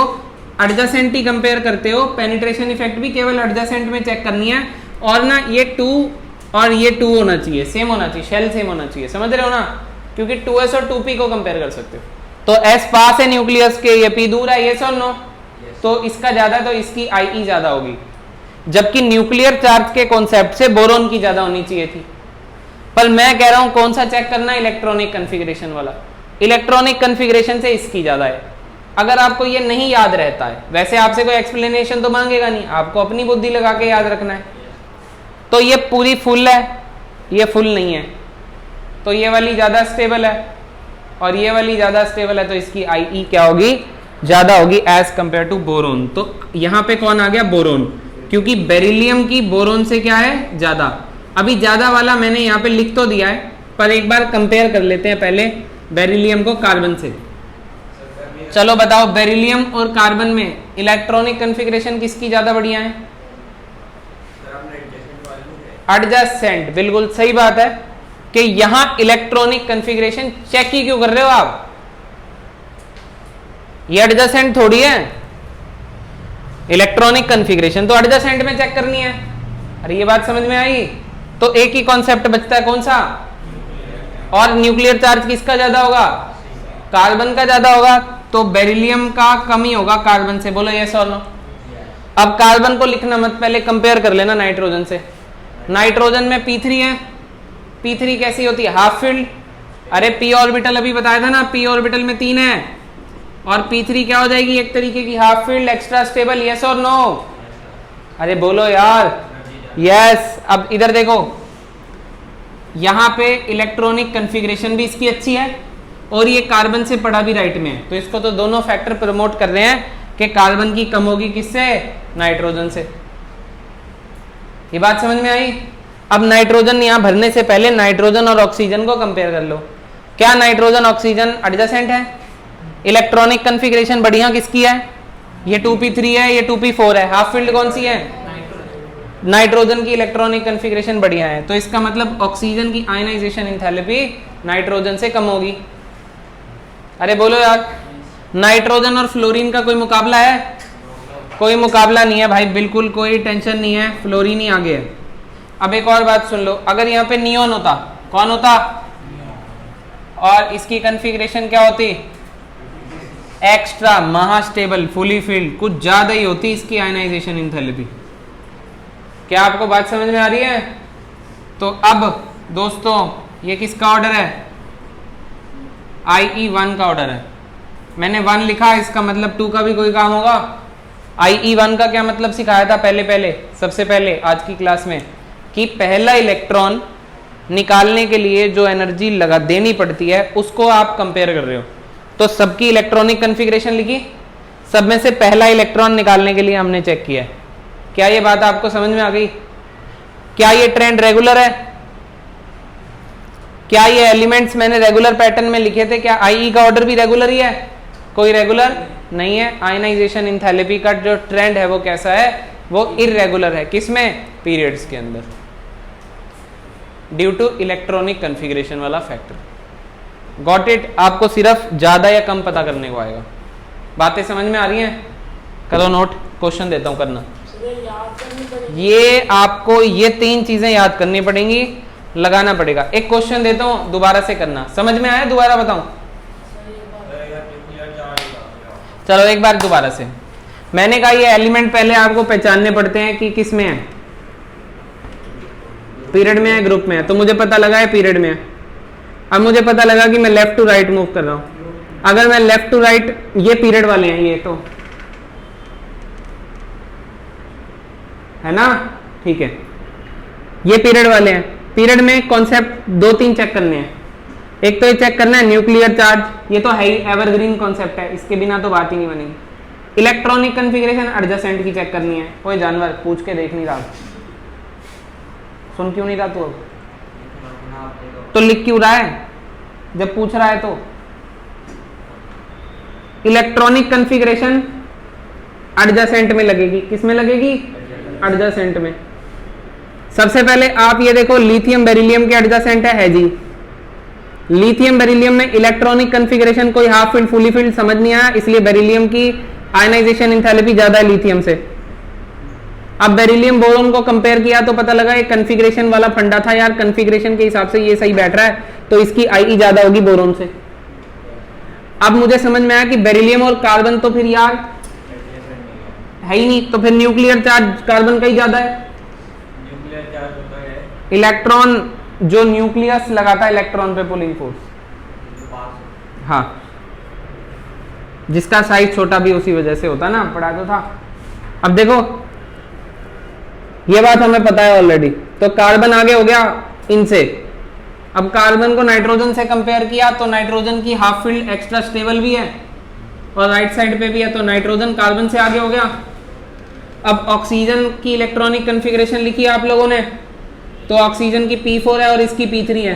एडजेसेंट ही कंपेयर करते हो। पेनिट्रेशन इफेक्ट भी केवल एडजेसेंट में चेक करनी है, और ना ये 2 और ये 2 होना चाहिए, सेम होना चाहिए, शेल सेम होना चाहिए, समझ रहे हो ना? क्योंकि 2s और 2p को कंपेयर कर सकते हो। तो s पास है न्यूक्लियस के, ये p दूर है, ये और नो, तो इसका ज्यादा, तो इसकी IE ज्यादा होगी। जबकि न्यूक्लियर चार्ज के कॉन्सेप्ट से बोरोन की ज्यादा होनी चाहिए थी। पर मैं कह रहा हूं कौन सा चेक करना है? इलेक्ट्रॉनिक कॉन्फ़िगरेशन वाला। इलेक्ट्रॉनिक कॉन्फ़िगरेशन से इसकी ज्यादा है। अगर आपको ये नहीं याद रहता है, वैसे आपसे कोई एक्सप्लेनेशन तो मांगेगा नहीं, आपको अपनी बुद्धि लगा के याद रखना है। तो ये पूरी फुल है, ये फुल नहीं है, तो ये वाली ज्यादा स्टेबल है और ये वाली ज्यादा स्टेबल है, तो इसकी IE क्या होगी? ज्यादा होगी एज कंपेयर टू बोरोन। तो यहां पे कौन आ गया? बोरोन, क्योंकि बेरिलियम की बोरोन से क्या है? ज्यादा। अभी ज्यादा वाला मैंने यहाँ पे लिख तो दिया है, पर एक बार कंपेयर कर लेते हैं पहले बेरिलियम को कार्बन से। चलो बताओ, बेरिलियम और कार्बन में इलेक्ट्रॉनिक कॉन्फ़िगरेशन किसकी ज्यादा बढ़िया है? एडजेसेंट। बिल्कुल सही बात है कि यहां इलेक्ट्रॉनिक कॉन्फ़िगरेशन चेक ही क्यों कर रहे हो आप? ये एडजेसेंट थोड़ी है, इलेक्ट्रॉनिक कॉन्फ़िगरेशन तो एडजेसेंट में चेक करनी है। अरे ये बात समझ में आई? तो एक ही कॉन्सेप्ट बचता है, कौन सा? और न्यूक्लियर चार्ज किसका ज्यादा होगा? कार्बन का ज्यादा होगा, तो बेरिलियम का कम ही होगा कार्बन से। बोलो यस और नो। अब कार्बन को लिखना मत, पहले कंपेयर कर लेना नाइट्रोजन से। नाइट्रोजन में p3 है, p3 कैसी होती है? Half field. अरे p ऑर्बिटल अभी बताया था ना, p ऑर्बिटल में 3 है, और p3 क्या हो जाएगी? एक तरीके की half field, extra stable. Yes और नो? अरे बोलो यार। यस। अब इधर देखो, यहाँ पे इलेक्ट्रॉनिक कन्फिग्रेशन भी इसकी अच्छी है और ये कार्बन से पड़ा भी राइट में है, तो इसको तो दोनों फैक्टर प्रमोट कर रहे हैं कि कार्बन की कम होगी किससे, नाइट्रोजन से। ये बात समझ में आई। अब नाइट्रोजन यहाँ भरने से पहले नाइट्रोजन और ऑक्सीजन को कंपेयर कर लो। क्या नाइट्रोजन ऑक्सीजन एडजेसेंट है? इलेक्ट्रॉनिक कन्फिग्रेशन बढ़िया किसकी है? ये 2p3 है, ये 2p4 है। हाफ फील्ड कौन सी है? नाइट्रोजन की इलेक्ट्रॉनिक कन्फिग्रेशन बढ़िया है, तो इसका मतलब ऑक्सीजन की आयनाइजेशन एंथैल्पी नाइट्रोजन से कम होगी। अरे बोलो यार, नाइट्रोजन और फ्लोरीन का कोई मुकाबला है? कोई मुकाबला नहीं है भाई, बिल्कुल कोई टेंशन नहीं है, फ्लोरीन ही आगे है। अब एक और बात सुन लो, अगर यहाँ पे नियोन होता, कौन होता? और इसकी कन्फिग्रेशन क्या होती? एक्स्ट्रा महास्टेबल फुली फील्ड, कुछ ज्यादा ही होती इसकी आयनाइजेशन एंथैल्पी। क्या आपको बात समझ में आ रही है? तो अब दोस्तों ये किसका ऑर्डर है? IE1 का ऑर्डर है। मैंने 1 लिखा, इसका मतलब 2 का भी कोई काम होगा। IE1 का क्या मतलब सिखाया था सबसे पहले आज की क्लास में, कि पहला इलेक्ट्रॉन निकालने के लिए जो एनर्जी लगा देनी पड़ती है उसको आप कंपेयर कर रहे हो। तो सबकी इलेक्ट्रॉनिक कन्फिग्रेशन लिखी, सब में से पहला इलेक्ट्रॉन निकालने के लिए हमने चेक किया है। क्या ये बात आपको समझ में आ गई? क्या ये ट्रेंड रेगुलर है? क्या ये एलिमेंट्स मैंने रेगुलर पैटर्न में लिखे थे? क्या IE का ऑर्डर भी रेगुलर ही है? कोई रेगुलर नहीं है। आयनाइजेशन एंथैल्पी का जो ट्रेंड है वो कैसा है? वो इररेगुलर है। किसमें? पीरियड्स के अंदर, ड्यू टू इलेक्ट्रॉनिक कन्फिग्रेशन वाला फैक्टर। Got it? आपको सिर्फ ज्यादा या कम पता करने को आएगा। बातें समझ में आ रही हैं? करो नोट, क्वेश्चन देता हूं, करना। ये आपको ये 3 चीजें याद करनी पड़ेंगी, लगाना पड़ेगा। एक क्वेश्चन देता हूं, दोबारा से करना। समझ में आया? दोबारा बताऊं? चलो एक बार दोबारा से। मैंने कहा ये एलिमेंट पहले आपको पहचानने पड़ते हैं कि किस में है, पीरियड में है, ग्रुप में है। तो मुझे पता लगा है पीरियड में है। अब मुझे पता लगा कि मैं लेफ्ट टू राइट मूव कर रहा हूं। अगर मैं लेफ्ट टू राइट, ये पीरियड वाले हैं, ये तो है ना, ठीक है, ये पीरियड वाले हैं। पीरियड में कॉन्सेप्ट 2-3 चेक करने हैं। एक तो ये चेक करना है न्यूक्लियर चार्ज, ये तो है ही एवरग्रीन कॉन्सेप्ट है, इसके बिना तो बात ही नहीं बनेगी। इलेक्ट्रॉनिक कन्फिग्रेशन एडजेसेंट की चेक करनी है। कोई जानवर पूछ के देख नहीं रहा, सुन क्यों नहीं रहा तू? अब तो लिख क्यों रहा है जब पूछ रहा है? तो इलेक्ट्रॉनिक कन्फिग्रेशन एडजेसेंट में लगेगी। किस में लगेगी? एडजेसेंट में। सबसे पहले आप ये देखो, लिथियम बेरिलियम के एडजेसेंट है जी। लिथियम बेरिलियम में इलेक्ट्रॉनिक कन्फिग्रेशन कोई हाफ फील्ड फुली फील्ड समझ नहीं आया, इसलिए बेरिलियम की आयनाइजेशन एंथैल्पी ज्यादा है लिथियम से। अब बेरिलियम बोरोन को कंपेयर किया तो पता लगा ये कन्फिग्रेशन वाला फंडा था यार, कन्फिग्रेशन के हिसाब से ये सही बैठ रहा है, तो इसकी IE ज्यादा होगी बोरोन से। अब मुझे समझ में आया कि बेरिलियम और कार्बन तो फिर यार है ही नहीं, तो फिर न्यूक्लियर चार्ज कार्बन का ही ज्यादा है। न्यूक्लियर चार्ज होता है इलेक्ट्रॉन जो न्यूक्लियस लगाता है इलेक्ट्रॉन पे पुलिंग फोर्स, हाँ, जिसका साइज छोटा भी उसी वजह से होता ना, पढ़ा तो था। अब देखो ये बात हमें पता है ऑलरेडी, तो कार्बन आगे हो गया इनसे। अब कार्बन को नाइट्रोजन से कंपेयर किया तो नाइट्रोजन की हाफ फील्ड एक्स्ट्रा स्टेबल भी है और राइट साइड पे भी है, तो नाइट्रोजन कार्बन से आगे हो गया। अब ऑक्सीजन की इलेक्ट्रॉनिक कन्फिग्रेशन लिखी है आप लोगों ने, तो ऑक्सीजन की P4 है और इसकी P3 है।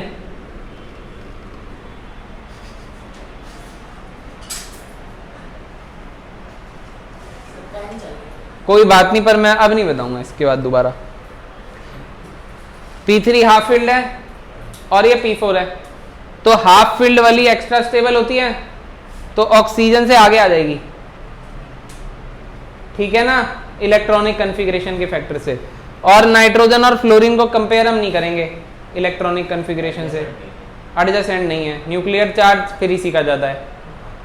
कोई बात नहीं, पर मैं अब नहीं बताऊंगा इसके बाद दोबारा। P3 हाफ फील्ड है और ये P4 है, तो हाफ फील्ड वाली एक्स्ट्रा स्टेबल होती है तो ऑक्सीजन से आगे आ जाएगी, ठीक है ना, इलेक्ट्रॉनिक कन्फिग्रेशन के फैक्टर से। और नाइट्रोजन और फ्लोरीन को कंपेयर हम नहीं करेंगे इलेक्ट्रॉनिक कन्फिग्रेशन से, एडजेसेंट नहीं है। न्यूक्लियर चार्ज फिर इसी का ज्यादा है,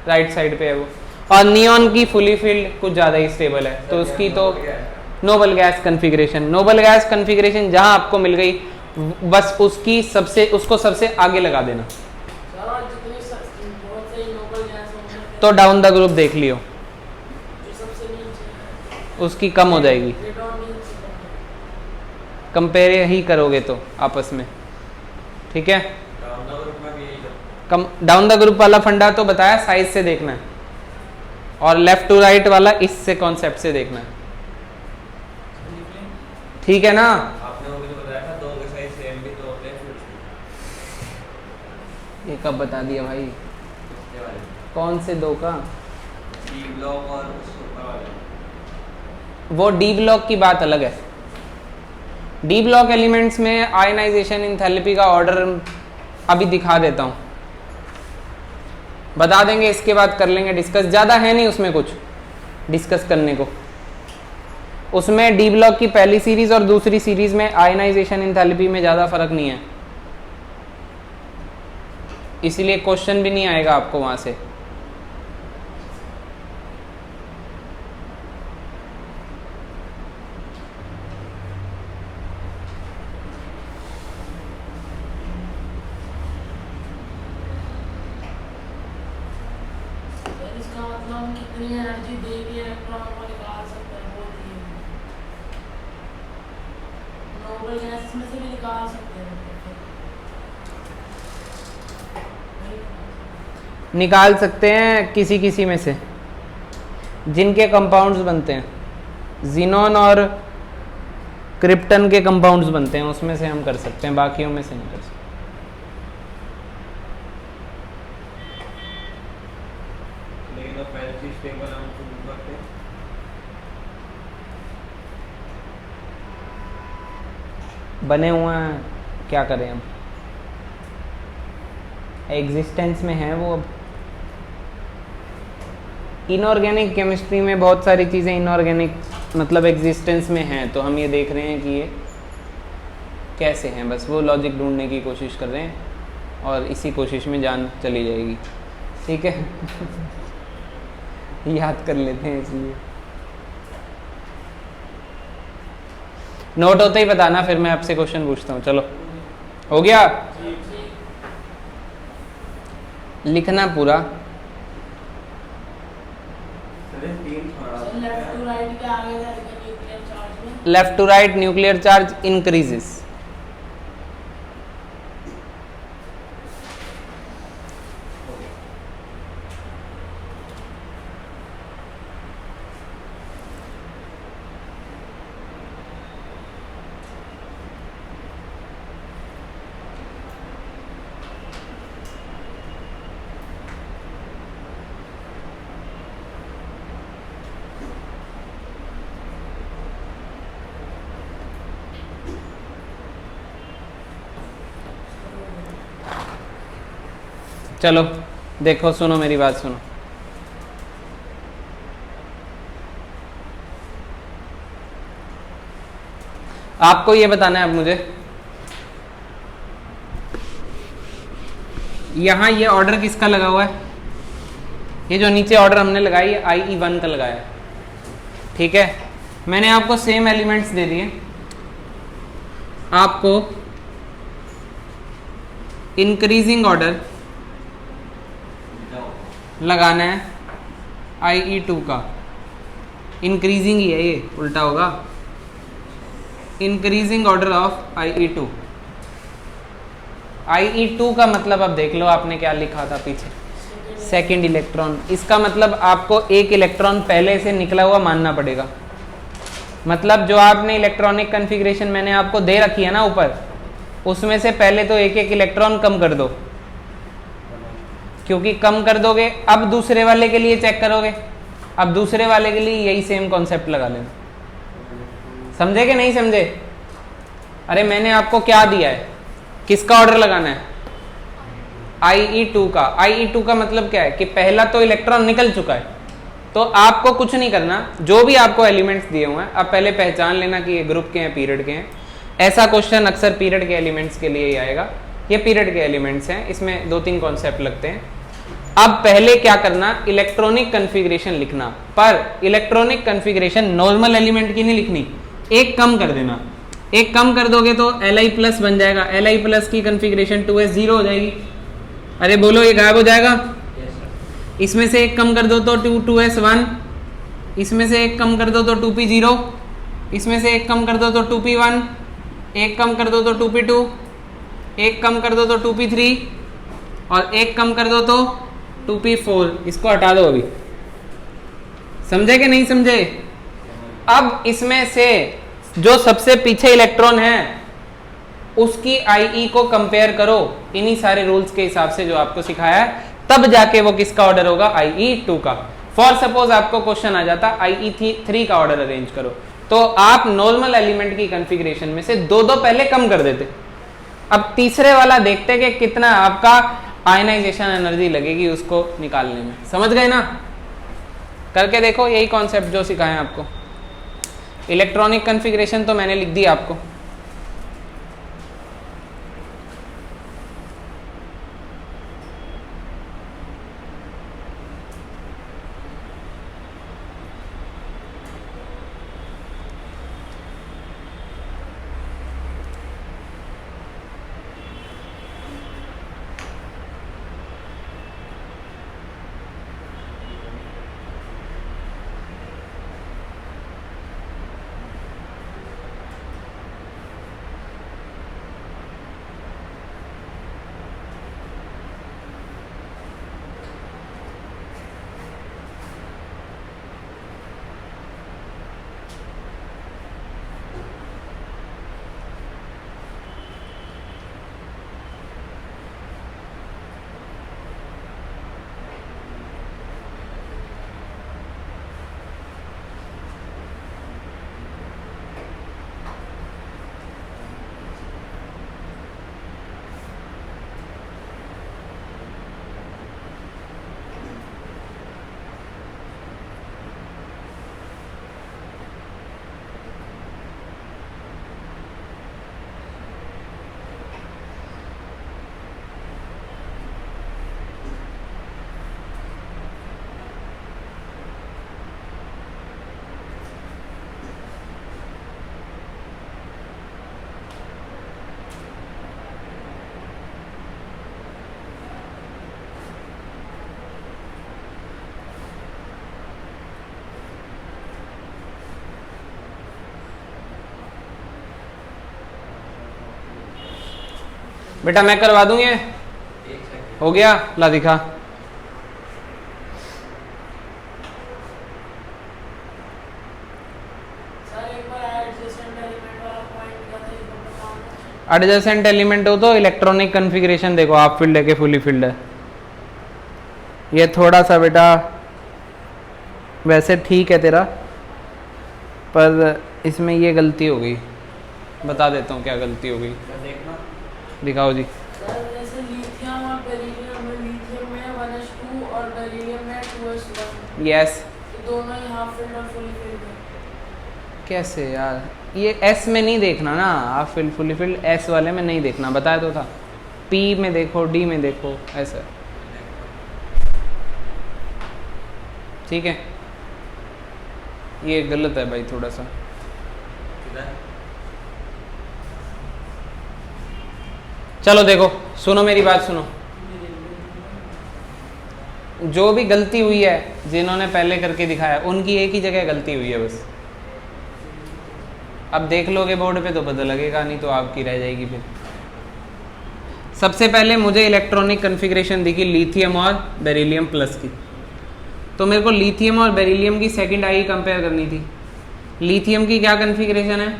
राइट साइड पे है वो। और नियॉन की फुली फील्ड कुछ ज्यादा ही स्टेबल है, तो उसकी तो noble gas configuration, noble gas configuration जहां आपको मिल गई बस उसकी उसको सबसे आगे लगा देना, तो डाउन द ग्रुप देख लियो, उसकी कम हो जाएगी, कंपेयर ही करोगे तो आपस में। ठीक है, डाउन द ग्रुप में भी यही करते कम डाउन द ग्रुप वाला फंडा तो बताया, साइज से देखना है, और लेफ्ट टू राइट वाला इससे कॉन्सेप्ट से देखना है, हैं। ठीक है ना। आपने वो भी तो बताया था दो के साइज सेम भी तो होते हैं फिर ये कब बता दिया भाई, उसके वाले कौन से दो का? डी ब्लॉक और उसके ऊपर वाले। वो डी ब्लॉक की बात अलग है। डी ब्लॉक एलिमेंट्स में आयनाइजेशन इंथैल्पी का ऑर्डर अभी दिखा देता हूं, बता देंगे, इसके बाद कर लेंगे डिस्कस, ज़्यादा है नहीं उसमें कुछ डिस्कस करने को। उसमें डी ब्लॉक की पहली सीरीज और दूसरी सीरीज में आयनाइजेशन इंथैल्पी में ज़्यादा फर्क नहीं है, इसलिए क्वेश्चन भी नहीं आएगा आपको वहां से। इसका मतलब हम कितनी एनर्जी दे के इलेक्ट्रॉन को निकाल सकते हैं, वो दिए नोबल गैस में से भी निकाल सकते हैं। निकाल सकते हैं किसी किसी में से, जिनके कंपाउंड्स बनते हैं, जीनॉन और क्रिप्टन के कंपाउंड्स बनते हैं, उसमें से हम कर सकते हैं, बाकियों में से नहीं कर सकते। लेकिन वो पहले चीज टेबल हम शुरू करते हैं। बने हुए हैं, क्या करें हम, एग्जिस्टेंस में है वो। अब इनऑर्गेनिक केमिस्ट्री में बहुत सारी चीज़ें इनऑर्गेनिक मतलब एग्जिस्टेंस में हैं, तो हम ये देख रहे हैं कि ये कैसे हैं, बस वो लॉजिक ढूंढने की कोशिश कर रहे हैं, और इसी कोशिश में जान चली जाएगी, ठीक है। याद कर लेते हैं इसलिए। नोट होते ही बताना, फिर मैं आपसे क्वेश्चन पूछता हूँ। चलो, हो गया, लिखना पूरा। चलिए तीन थोड़ा लेफ्ट टू राइट के आगे जाएगा न्यूक्लियर चार्ज में। Left to right nuclear charge increases. चलो देखो, सुनो मेरी बात सुनो। आपको ये बताना है अब मुझे, यहां ये ऑर्डर किसका लगा हुआ है? ये जो नीचे ऑर्डर हमने लगाई है IE1 का लगाया है, ठीक है। मैंने आपको सेम एलिमेंट्स दे दिए, आपको इंक्रीजिंग ऑर्डर लगाना है IE2 का। इंक्रीजिंग ही है, ये उल्टा होगा, increasing order of IE2। IE2 का मतलब अब देख लो, आपने क्या लिखा था पीछे, सेकेंड इलेक्ट्रॉन। इसका मतलब आपको एक इलेक्ट्रॉन पहले से निकला हुआ मानना पड़ेगा। मतलब जो आपने इलेक्ट्रॉनिक कन्फिग्रेशन मैंने आपको दे रखी है ना ऊपर, उसमें से पहले तो एक एक इलेक्ट्रॉन कम कर दो, क्योंकि कम कर दोगे अब दूसरे वाले के लिए चेक करोगे, अब दूसरे वाले के लिए यही सेम कॉन्सेप्ट लगा लेना। समझे कि नहीं समझे? अरे मैंने आपको क्या दिया है, किसका ऑर्डर लगाना है? IE2 का। IE2 का मतलब क्या है कि पहला तो इलेक्ट्रॉन निकल चुका है, तो आपको कुछ नहीं करना, जो भी आपको एलिमेंट्स दिए हुए हैं आप पहले पहचान लेना कि ये ग्रुप के हैं, पीरियड के हैं। ऐसा क्वेश्चन अक्सर पीरियड के एलिमेंट्स के लिए ही आएगा। ये पीरियड के एलिमेंट्स हैं, इसमें 2-3 कॉन्सेप्ट लगते हैं। अब पहले क्या करना, इलेक्ट्रॉनिक कन्फिग्रेशन लिखना, पर इलेक्ट्रॉनिक कन्फिग्रेशन नॉर्मल एलिमेंट की नहीं लिखनी, एक कम कर देना। एक कम कर दोगे तो Li+ बन जाएगा, Li+ की कन्फिग्रेशन 2s0 हो जाएगी। अरे बोलो, ये गायब हो जाएगा। इसमें से एक कम कर दो तो 2s1, इसमें से एक कम कर दो तो 2p0, इसमें से एक कम कर दो तो 2p1, एक कम कर दो तो 2p2, एक कम कर दो तो 2p3 और एक कम कर दो तो 2p4, इसको हटा दो अभी। समझे कि नहीं समझे? अब इसमें से जो सबसे पीछे इलेक्ट्रॉन है उसकी IE को कंपेयर करो इन्हीं सारे रूल्स के हिसाब से जो आपको सिखाया है, तब जाके वो किसका ऑर्डर होगा? IE2 का। फॉर सपोज आपको क्वेश्चन आ जाता IE3 का ऑर्डर अरेंज करो, तो आप नॉर्मल एलिमेंट की कॉन्फ़िगरेशन में से दो पहले कम कर देते। अब तीसरे वाला देखते कि कितना आपका आयनाइजेशन एनर्जी लगेगी उसको निकालने में। समझ गए ना? करके देखो, यही कॉन्सेप्ट जो सिखाए आपको। इलेक्ट्रॉनिक कॉन्फ़िगरेशन तो मैंने लिख दी आपको। बेटा मैं करवा दूं ये? हो गया? ला दिखा। एडजेसेंट एलिमेंट हो तो इलेक्ट्रॉनिक कॉन्फ़िगरेशन देखो, हाफ फील्ड है कि फुली फील्ड है। ये थोड़ा सा बेटा वैसे ठीक है तेरा, पर इसमें ये गलती हो गई। बता देता हूँ क्या गलती हो गई। दिखाओ जी। जैसे लिथियम और बेरिलियम में, लिथियम में 1s2 और बेरिलियम में 2s1। यस। ये दोनों ही हाफ फील्ड और फुली फील्ड है। कैसे यार? ये एस में नहीं देखना ना, half field fully field S वाले में नहीं देखना, बताया तो था। पी में देखो, डी में देखो, ऐसा। ठीक है, ये गलत है भाई थोड़ा सा। चलो देखो, सुनो मेरी बात सुनो। जो भी गलती हुई है जिन्होंने पहले करके दिखाया, उनकी एक ही जगह गलती हुई है बस। अब देख लोगे बोर्ड पे तो पता लगेगा, नहीं तो आपकी रह जाएगी फिर। सबसे पहले मुझे इलेक्ट्रॉनिक कॉन्फ़िगरेशन दिखी लिथियम और बेरिलियम प्लस की, तो मेरे को लिथियम और बेरिलियम की सेकंड आई कंपेयर करनी थी। लिथियम की क्या कॉन्फ़िगरेशन है,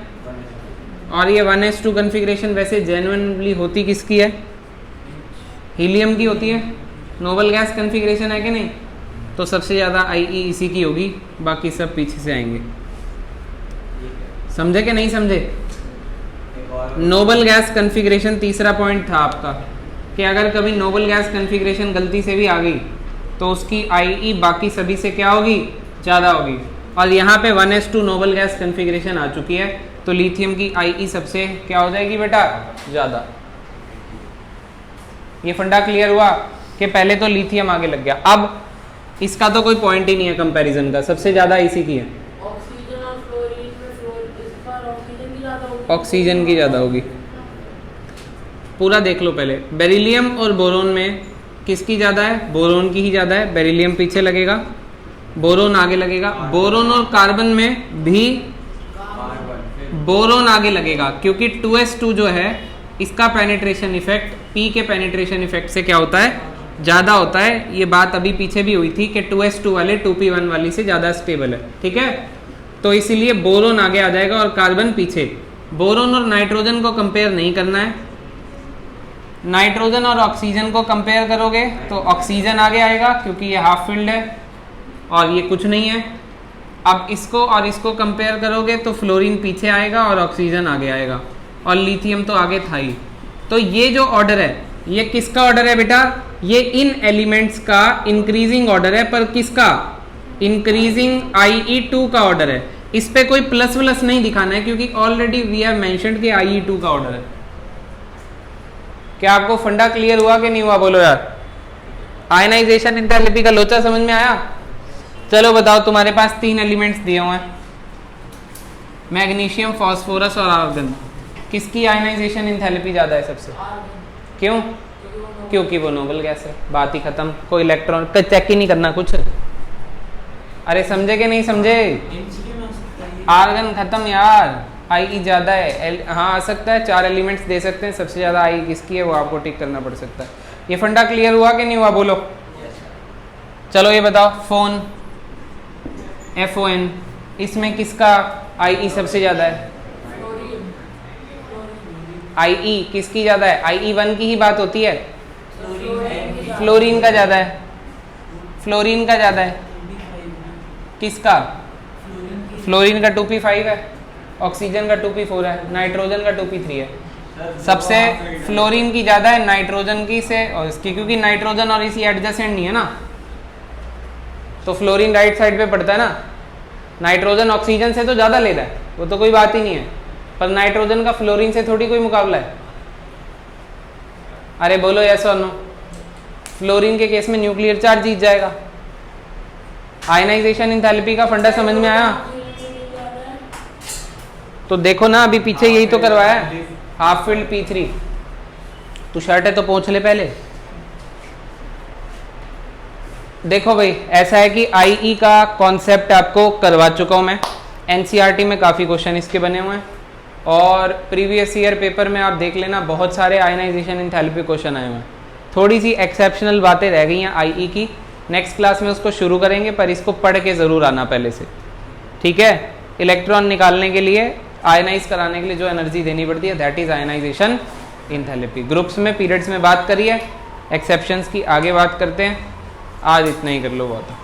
और ये 1s2 कॉन्फ़िगरेशन वैसे जेन्युइनली होती किसकी है? हीलियम की होती है। नोबल गैस कॉन्फ़िगरेशन है कि नहीं? तो सबसे ज़्यादा IE इसी की होगी, बाकी सब पीछे से आएंगे। समझे कि नहीं समझे? नोबल गैस कॉन्फ़िगरेशन तीसरा पॉइंट था आपका, कि अगर कभी नोबल गैस कॉन्फ़िगरेशन गलती से भी आ गई तो उसकी IE बाकी सभी से क्या होगी? ज़्यादा होगी। और यहाँ पे 1s2 नोबल गैस कॉन्फ़िगरेशन आ चुकी है, तो लिथियम की IE सबसे क्या हो जाएगी बेटा? ज़्यादा। ये फंडा क्लियर हुआ कि पहले तो लिथियम आगे लग गया। अब इसका तो कोई पॉइंट ही नहीं है कंपैरिजन का, सबसे ज़्यादा इसी की है। ऑक्सीजन और फ्लोरीन में इस बार ऑक्सीजन की ज़्यादा होगी। ऑक्सीजन की ज़्यादा होगी। पूरा देख लो पहले। बेरिलियम और बोरोन में किसकी ज़्यादा है? बोरोन की ही ज़्यादा है। बेरिलियम पीछे लगेगा, बोरोन आगे लगेगा। बोरोन और कार्बन में भी बोरोन आगे लगेगा, क्योंकि 2s2 जो है इसका पेनिट्रेशन इफेक्ट P के पेनिट्रेशन इफेक्ट से क्या होता है, ज़्यादा होता है। ये बात अभी पीछे भी हुई थी कि 2s2 वाले 2p1 वाली से ज़्यादा स्टेबल है, ठीक है। तो इसीलिए बोरोन आगे आ जाएगा और कार्बन पीछे। बोरोन और नाइट्रोजन को कंपेयर नहीं करना है। नाइट्रोजन और ऑक्सीजन को कंपेयर करोगे तो ऑक्सीजन आगे आएगा क्योंकि ये हाफ फील्ड है और ये कुछ नहीं है। अब इसको और इसको कंपेयर करोगे तो फ्लोरीन पीछे आएगा और ऑक्सीजन आगे आएगा और लिथियम तो आगे था ही। तो ये जो ऑर्डर है ये किसका ऑर्डर है बेटा, ये इन एलिमेंट्स का इंक्रीजिंग ऑर्डर है, पर किसका, इंक्रीजिंग IE2 का ऑर्डर है। इस पे कोई प्लस प्लस नहीं दिखाना है क्योंकि ऑलरेडी वी हैव मेंशन्ड कि IE2 का ऑर्डर है। क्या आपको फंडा क्लियर हुआ कि नहीं हुआ, बोलो यार। आयनाइजेशन एंथैल्पी का लोचा समझ में आया। चलो बताओ, तुम्हारे पास 3 एलिमेंट्स दिए हुए हैं, मैग्नीशियम, फास्फोरस और आर्गन। किसकी आयनाइजेशन एंथैल्पी ज़्यादा है सबसे, क्यों, क्योंकि वो नोबल गैस है, बात ही खत्म। कोई इलेक्ट्रॉन का चेक ही नहीं करना कुछ। अरे समझे कि नहीं समझे, आर्गन खत्म यार, IE ज़्यादा है। हाँ आ सकता है, 4 एलिमेंट्स दे सकते हैं, सबसे ज़्यादा IE किसकी है वो आपको टिक करना पड़ सकता है। ये फंडा क्लियर हुआ कि नहीं हुआ, बोलो। चलो ये बताओ, फोन FON, इसमें किसका IE सबसे ज़्यादा है, IE किसकी ज़्यादा है, IE1 की ही बात होती है। फ्लोरीन का ज़्यादा है, फ्लोरीन का ज़्यादा है, किसका, फ्लोरीन का 2p5 है, ऑक्सीजन का 2p4 है, नाइट्रोजन का 2p3 है। सबसे फ्लोरीन की ज़्यादा है नाइट्रोजन की से और इसकी, क्योंकि नाइट्रोजन और इसी एडजेसेंट नहीं है ना, तो फ्लोरीन राइट साइड पे पड़ता है ना। नाइट्रोजन ऑक्सीजन से तो ज़्यादा ले रहा है, वो तो कोई बात ही नहीं है, पर नाइट्रोजन का फ्लोरीन से थोड़ी कोई मुकाबला है। अरे बोलो यस और नो। फ्लोरीन के केस में न्यूक्लियर चार्ज जीत जाएगा। आयनाइजेशन एंथैल्पी का फंडा समझ में आया। तो देखो ना, अभी पीछे यही तो करवाया है, हाफ फील्ड P3। तू शर्ट है तो पहुंच ले पहले। देखो भाई, ऐसा है कि IE का कॉन्सेप्ट आपको करवा चुका हूं मैं। NCERT में काफ़ी क्वेश्चन इसके बने हुए हैं और प्रीवियस ईयर पेपर में आप देख लेना, बहुत सारे आयनाइजेशन एंथैल्पी क्वेश्चन आए हुए हैं। थोड़ी सी एक्सेप्शनल बातें रह गई हैं IE की, नेक्स्ट क्लास में उसको शुरू करेंगे, पर इसको पढ़ के ज़रूर आना पहले से, ठीक है। इलेक्ट्रॉन निकालने के लिए, आयनाइज कराने के लिए जो एनर्जी देनी पड़ती है, that is ionization enthalpy. Groups में, पीरियड्स में बात करिए, एक्सेप्शंस की आगे बात करते हैं। आज इतना ही कर लो, बहुत है।